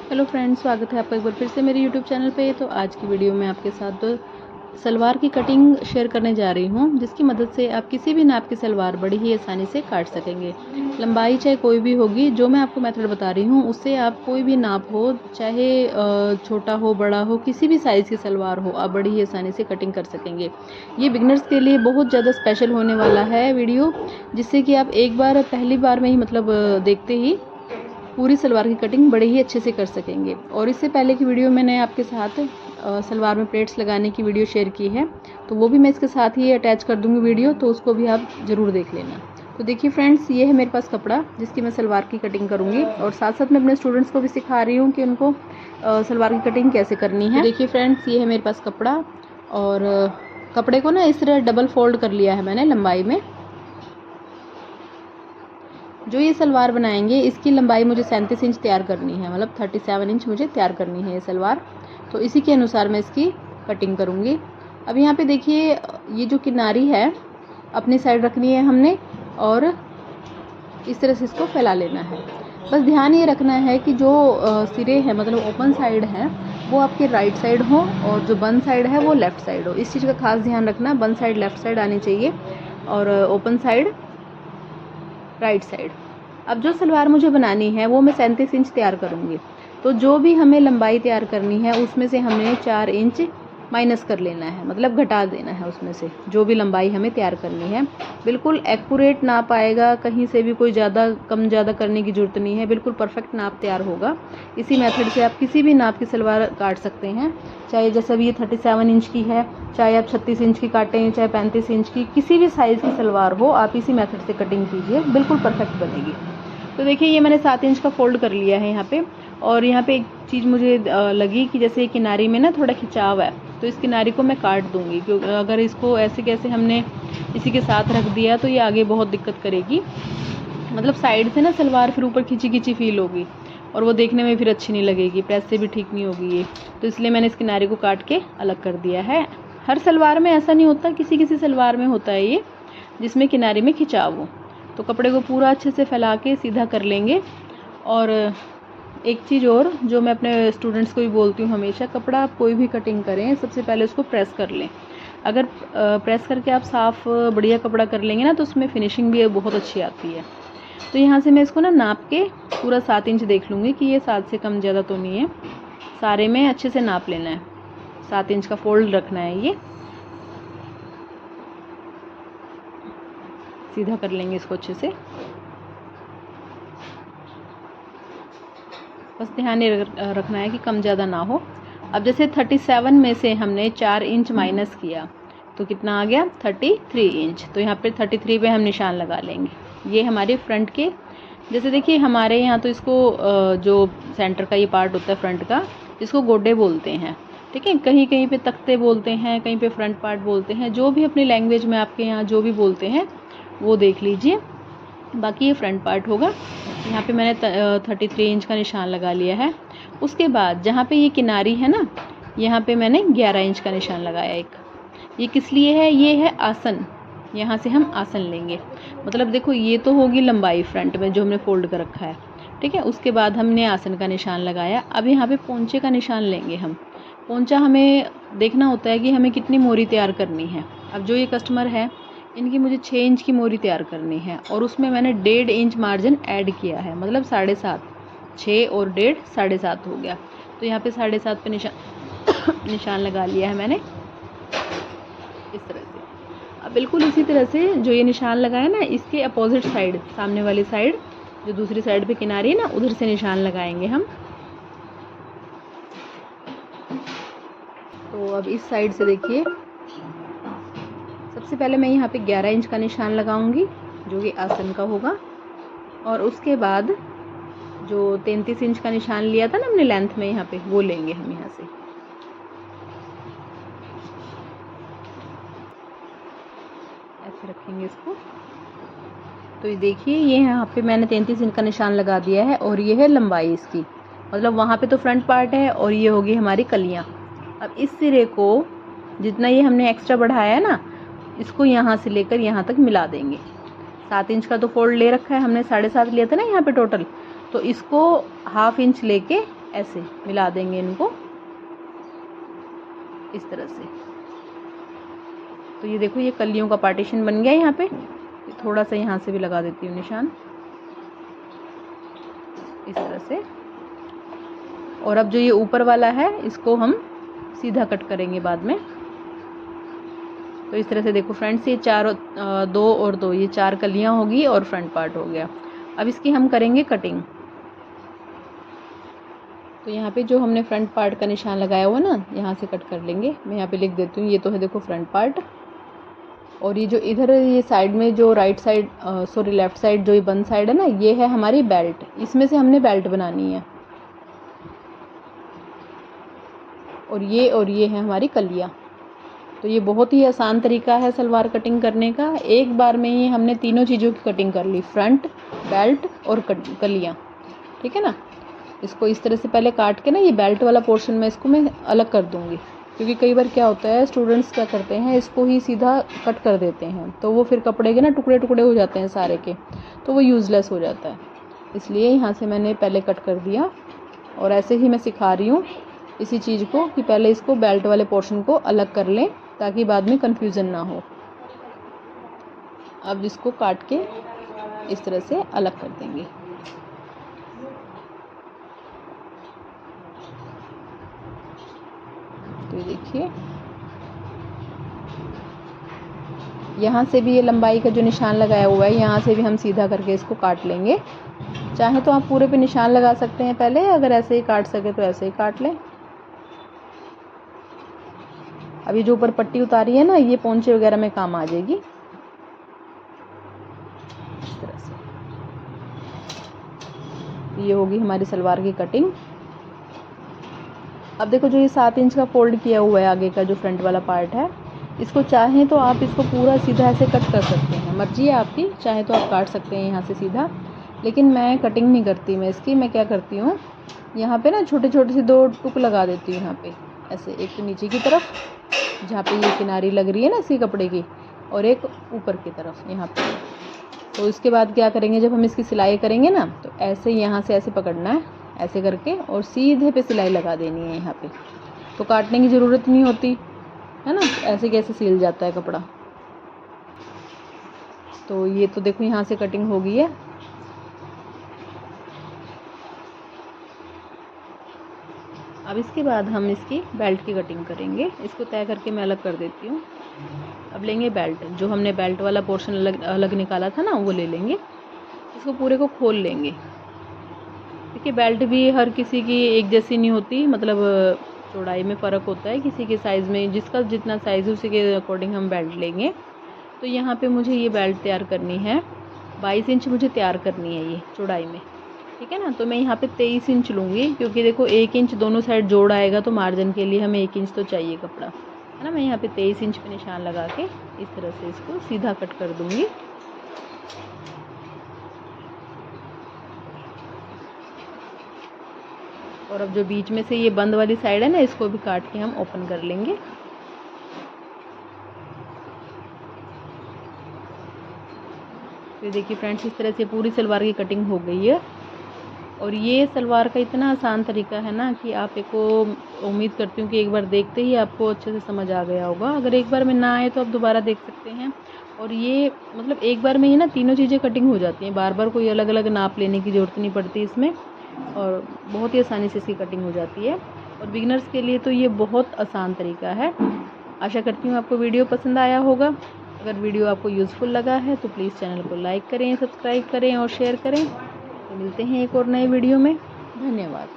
Hello friends, स्वागत है आपका एक बार फिर से मेरे यूट्यूब चैनल पे। तो आज की वीडियो में आपके साथ सलवार की कटिंग शेयर करने जा रही हूँ, जिसकी मदद से आप किसी भी नाप की सलवार बड़ी ही आसानी से काट सकेंगे। लंबाई चाहे कोई भी होगी, जो मैं आपको मेथड बता रही हूँ उससे आप कोई भी नाप हो, चाहे छोटा हो बड़ा हो, किसी भी साइज़ की सलवार हो, आप बड़ी ही आसानी से कटिंग कर सकेंगे। ये बिगनर्स के लिए बहुत ज़्यादा स्पेशल होने वाला है वीडियो, जिससे कि आप एक बार पहली बार में ही देखते ही पूरी सलवार की कटिंग बड़े ही अच्छे से कर सकेंगे। और इससे पहले की वीडियो मैंने आपके साथ सलवार में प्लेट्स लगाने की वीडियो शेयर की है, तो वो भी मैं इसके साथ ही अटैच कर दूंगी वीडियो, तो उसको भी आप ज़रूर देख लेना। तो देखिए फ्रेंड्स, ये है मेरे पास कपड़ा जिसकी मैं सलवार की कटिंग करूँगी, और साथ साथ मैं अपने स्टूडेंट्स को भी सिखा रही हूँ कि उनको सलवार की कटिंग कैसे करनी है। तो देखिए फ्रेंड्स, ये है मेरे पास कपड़ा, और कपड़े को ना इस तरह डबल फोल्ड कर लिया है मैंने लंबाई में। जो ये सलवार बनाएंगे इसकी लंबाई मुझे 37 इंच तैयार करनी है, मतलब 37 इंच मुझे तैयार करनी है ये सलवार। तो इसी के अनुसार मैं इसकी कटिंग करूँगी। अब यहाँ पे देखिए, ये जो किनारी है अपनी साइड रखनी है हमने, और इस तरह से इसको फैला लेना है। बस ध्यान ये रखना है कि जो सिरे हैं, मतलब ओपन साइड है, वो आपके राइट साइड हो, और जो बंद साइड है वो लेफ़्ट साइड हो। इस चीज़ का खास ध्यान रखना, बंद साइड लेफ़्ट साइड आनी चाहिए और ओपन साइड राइट साइड। अब जो सलवार मुझे बनानी है वो मैं 37 इंच तैयार करूँगी। तो जो भी हमें लंबाई तैयार करनी है उसमें से हमने 4 इंच माइनस कर लेना है, मतलब घटा देना है उसमें से जो भी लंबाई हमें तैयार करनी है। बिल्कुल एक्यूरेट नाप आएगा, कहीं से भी कोई ज़्यादा कम ज़्यादा करने की ज़रूरत नहीं है, बिल्कुल परफेक्ट नाप तैयार होगा। इसी मेथड से आप किसी भी नाप की सलवार काट सकते हैं, चाहे जैसा भी ये 37 इंच की है, चाहे आप 36 इंच की काटें, चाहे 35 इंच की, किसी भी साइज़ की सलवार हो, आप इसी मेथड से कटिंग कीजिए, बिल्कुल परफेक्ट बनेगी। तो देखिए, ये मैंने 7 इंच का फोल्ड कर लिया है यहाँ पे। और यहाँ पे एक चीज़ मुझे लगी कि जैसे किनारी में ना थोड़ा खिंचाव है, तो इस किनारी को मैं काट दूंगी, क्योंकि अगर इसको ऐसे कैसे हमने इसी के साथ रख दिया तो ये आगे बहुत दिक्कत करेगी। मतलब साइड से ना सलवार फिर ऊपर खिंची खिंची फील होगी, और वो देखने में फिर अच्छी नहीं लगेगी, प्रेस से भी ठीक नहीं होगी ये। तो इसलिए मैंने इस किनारे को काट के अलग कर दिया है। हर सलवार में ऐसा नहीं होता, किसी किसी सलवार में होता है ये, जिसमें किनारे में खिंचाव हो। तो कपड़े को पूरा अच्छे से फैला के सीधा कर लेंगे। और एक चीज़ और जो मैं अपने स्टूडेंट्स को भी बोलती हूँ हमेशा, कपड़ा आप कोई भी कटिंग करें, सबसे पहले उसको प्रेस कर लें। अगर प्रेस करके आप साफ़ बढ़िया कपड़ा कर लेंगे ना, तो उसमें फिनिशिंग भी बहुत अच्छी आती है। तो यहाँ से मैं इसको ना नाप के पूरा 7 इंच देख लूँगी कि ये 7 से कम ज़्यादा तो नहीं है। सारे में अच्छे से नाप लेना है, 7 इंच का फोल्ड रखना है, ये सीधा कर लेंगे इसको अच्छे से। बस ध्यान ये रखना है कि कम ज़्यादा ना हो। अब जैसे 37 में से हमने 4 इंच माइनस किया तो कितना आ गया, 33 इंच। तो यहाँ पे 33 पे हम निशान लगा लेंगे। ये हमारे फ्रंट के, जैसे देखिए हमारे यहाँ तो इसको जो सेंटर का ये पार्ट होता है फ्रंट का, इसको गोडे बोलते हैं, ठीक है। कहीं कहीं पे तख्ते बोलते हैं, कहीं पे फ्रंट पार्ट बोलते हैं, जो भी अपनी लैंग्वेज में आपके यहाँ जो भी बोलते हैं वो देख लीजिए। बाकी ये फ्रंट पार्ट होगा। यहाँ पे मैंने 33 इंच का निशान लगा लिया है। उसके बाद जहाँ पे ये किनारी है ना, यहाँ पे मैंने 11 इंच का निशान लगाया एक। ये किस लिए है, ये है आसन, यहाँ से हम आसन लेंगे। मतलब देखो, ये तो होगी लंबाई फ्रंट में जो हमने फोल्ड कर रखा है, ठीक है। उसके बाद हमने आसन का निशान लगाया। अब यहाँ पे पोंचे का निशान लेंगे हम। पोंचा हमें देखना होता है कि हमें कितनी मोरी तैयार करनी है। अब जो ये कस्टमर है, इनकी मुझे 6 इंच की मोरी तैयार करनी है, और उसमें मैंने 1.5 इंच मार्जिन ऐड किया है, मतलब 7.5, 6 और 1.5 7.5 हो गया। तो यहाँ पे 7.5 पे निशान लगा लिया है मैंने, इस तरह से। अब बिल्कुल इसी तरह से जो ये निशान लगाया ना, इसके अपोजिट साइड, सामने वाली साइड, जो दूसरी साइड पे किनारी है ना, उधर से निशान लगाएंगे हम। तो अब इस साइड से देखिए, सबसे पहले मैं यहाँ पे 11 इंच का निशान लगाऊंगी, जो कि आसन का होगा। और उसके बाद जो 33 इंच का निशान लिया था ना हमने लेंथ में, यहाँ पे वो लेंगे हम। यहाँ से ऐसे रखेंगे इसको। तो ये देखिए, ये यहाँ पे मैंने 33 इंच का निशान लगा दिया है, और ये है लंबाई इसकी, मतलब वहाँ पे तो फ्रंट पार्ट है, और ये होगी हमारी कलियाँ। अब इस सिरे को जितना ये हमने एक्स्ट्रा बढ़ाया है ना, इसको यहाँ से लेकर यहाँ तक मिला देंगे। 7 इंच का तो फोल्ड ले रखा है हमने, 7.5 लिया था ना यहाँ पे टोटल, तो इसको ½ इंच लेके ऐसे मिला देंगे इनको इस तरह से। तो ये देखो ये कलियों का पार्टीशन बन गया यहाँ पे। थोड़ा सा यहाँ से भी लगा देती हूँ निशान इस तरह से। और अब जो ये ऊपर वाला है इसको हम सीधा कट करेंगे बाद में। तो इस तरह से देखो फ्रेंड्स, ये 2 और 2 ये 4 कलियां होगी और फ्रंट पार्ट हो गया। अब इसकी हम करेंगे कटिंग। तो यहाँ पे जो हमने फ्रंट पार्ट का निशान लगाया हुआ ना, यहाँ से कट कर लेंगे। मैं यहाँ पे लिख देती हूँ, ये तो है देखो फ्रंट पार्ट। और ये जो इधर ये साइड में जो right side sorry left side जो ये बंद साइड है ना, ये है हमारी बेल्ट। इसमें से हमने बेल्ट बनानी है। और ये है हमारी कलियाँ। तो ये बहुत ही आसान तरीका है सलवार कटिंग करने का। एक बार में ही हमने तीनों चीज़ों की कटिंग कर ली, फ्रंट, बेल्ट और कलियाँ। ठीक है ना। इसको इस तरह से पहले काट के ना, ये बेल्ट वाला पोर्शन में इसको मैं अलग कर दूँगी, क्योंकि कई बार क्या होता है स्टूडेंट्स क्या करते हैं, इसको ही सीधा कट कर देते हैं। तो वो फिर कपड़े के ना टुकड़े टुकड़े हो जाते हैं सारे के, तो वो यूज़लेस हो जाता है। इसलिए यहाँ से मैंने पहले कट कर दिया। और ऐसे ही मैं सिखा रही हूँ इसी चीज़ को कि पहले इसको बेल्ट वाले पोर्शन को अलग कर लें, ताकि बाद में कन्फ्यूज़न ना हो। अब इसको काट के इस तरह से अलग कर देंगे। तो देखिए यहाँ से भी ये लंबाई का जो निशान लगाया हुआ है, यहाँ से भी हम सीधा करके इसको काट लेंगे। चाहे तो आप पूरे पे निशान लगा सकते हैं पहले, अगर ऐसे ही काट सके तो ऐसे ही काट लें। अभी जो ऊपर पट्टी उतारी है ना, ये पोंचे वगैरह में काम आ जाएगी इस तरह से। ये होगी हमारी सलवार की कटिंग। अब देखो जो ये 7 इंच का फोल्ड किया हुआ है आगे का जो फ्रंट वाला पार्ट है, इसको चाहें तो आप इसको पूरा सीधा ऐसे कट कर सकते हैं, मर्जी है आपकी। चाहे तो आप काट सकते हैं यहाँ से सीधा, लेकिन मैं कटिंग नहीं करती। मैं इसकी मैं क्या करती हूँ, यहाँ पे ना छोटे छोटे से 2 टुक लगा देती हूँ यहाँ पे ऐसे। एक तो नीचे की तरफ जहाँ पे ये किनारी लग रही है ना इसी कपड़े की, और एक ऊपर की तरफ यहाँ पे। तो इसके बाद क्या करेंगे, जब हम इसकी सिलाई करेंगे ना, तो ऐसे यहाँ से ऐसे पकड़ना है ऐसे करके, और सीधे पे सिलाई लगा देनी है यहाँ पे। तो काटने की ज़रूरत नहीं होती है ना, ऐसे कैसे सिल जाता है कपड़ा। तो ये तो देखो यहाँ से कटिंग हो गई है। अब इसके बाद हम इसकी बेल्ट की कटिंग करेंगे। इसको तय करके मैं अलग कर देती हूँ। अब लेंगे बेल्ट, जो हमने बेल्ट वाला पोर्शन अलग निकाला था ना, वो ले लेंगे। इसको पूरे को खोल लेंगे। देखिए बेल्ट भी हर किसी की एक जैसी नहीं होती, मतलब चौड़ाई में फ़र्क होता है किसी के साइज़ में। जिसका जितना साइज़ है उसी के अकॉर्डिंग हम बेल्ट लेंगे। तो यहाँ पे मुझे ये बेल्ट तैयार करनी है, 22 इंच मुझे तैयार करनी है ये चौड़ाई में। ठीक है ना। तो मैं यहाँ पे 23 इंच लूँगी, क्योंकि देखो 1 इंच दोनों साइड जोड़ आएगा, तो मार्जिन के लिए हमें 1 इंच तो चाहिए कपड़ा, है ना। मैं यहाँ पे 23 इंच पे निशान लगा के इस तरह से इसको सीधा कट कर दूँगी। और अब जो बीच में से ये बंद वाली साइड है ना, इसको भी काट के हम ओपन कर लेंगे। तो देखिए फ्रेंड्स, इस तरह से पूरी सलवार की कटिंग हो गई है। और ये सलवार का इतना आसान तरीका है ना कि आप को उम्मीद करती हूँ कि एक बार देखते ही आपको अच्छे से समझ आ गया होगा। अगर एक बार में ना आए तो आप दोबारा देख सकते हैं। और ये मतलब एक बार में ही ना तीनों चीज़ें कटिंग हो जाती हैं, बार बार कोई अलग अलग नाप लेने की ज़रूरत नहीं पड़ती इसमें, और बहुत ही आसानी से इसकी कटिंग हो जाती है। और बिगिनर्स के लिए तो ये बहुत आसान तरीका है। आशा करती हूँ आपको वीडियो पसंद आया होगा। अगर वीडियो आपको यूज़फुल लगा है तो प्लीज़ चैनल को लाइक करें, सब्सक्राइब करें और शेयर करें। तो मिलते हैं एक और नए वीडियो में। धन्यवाद।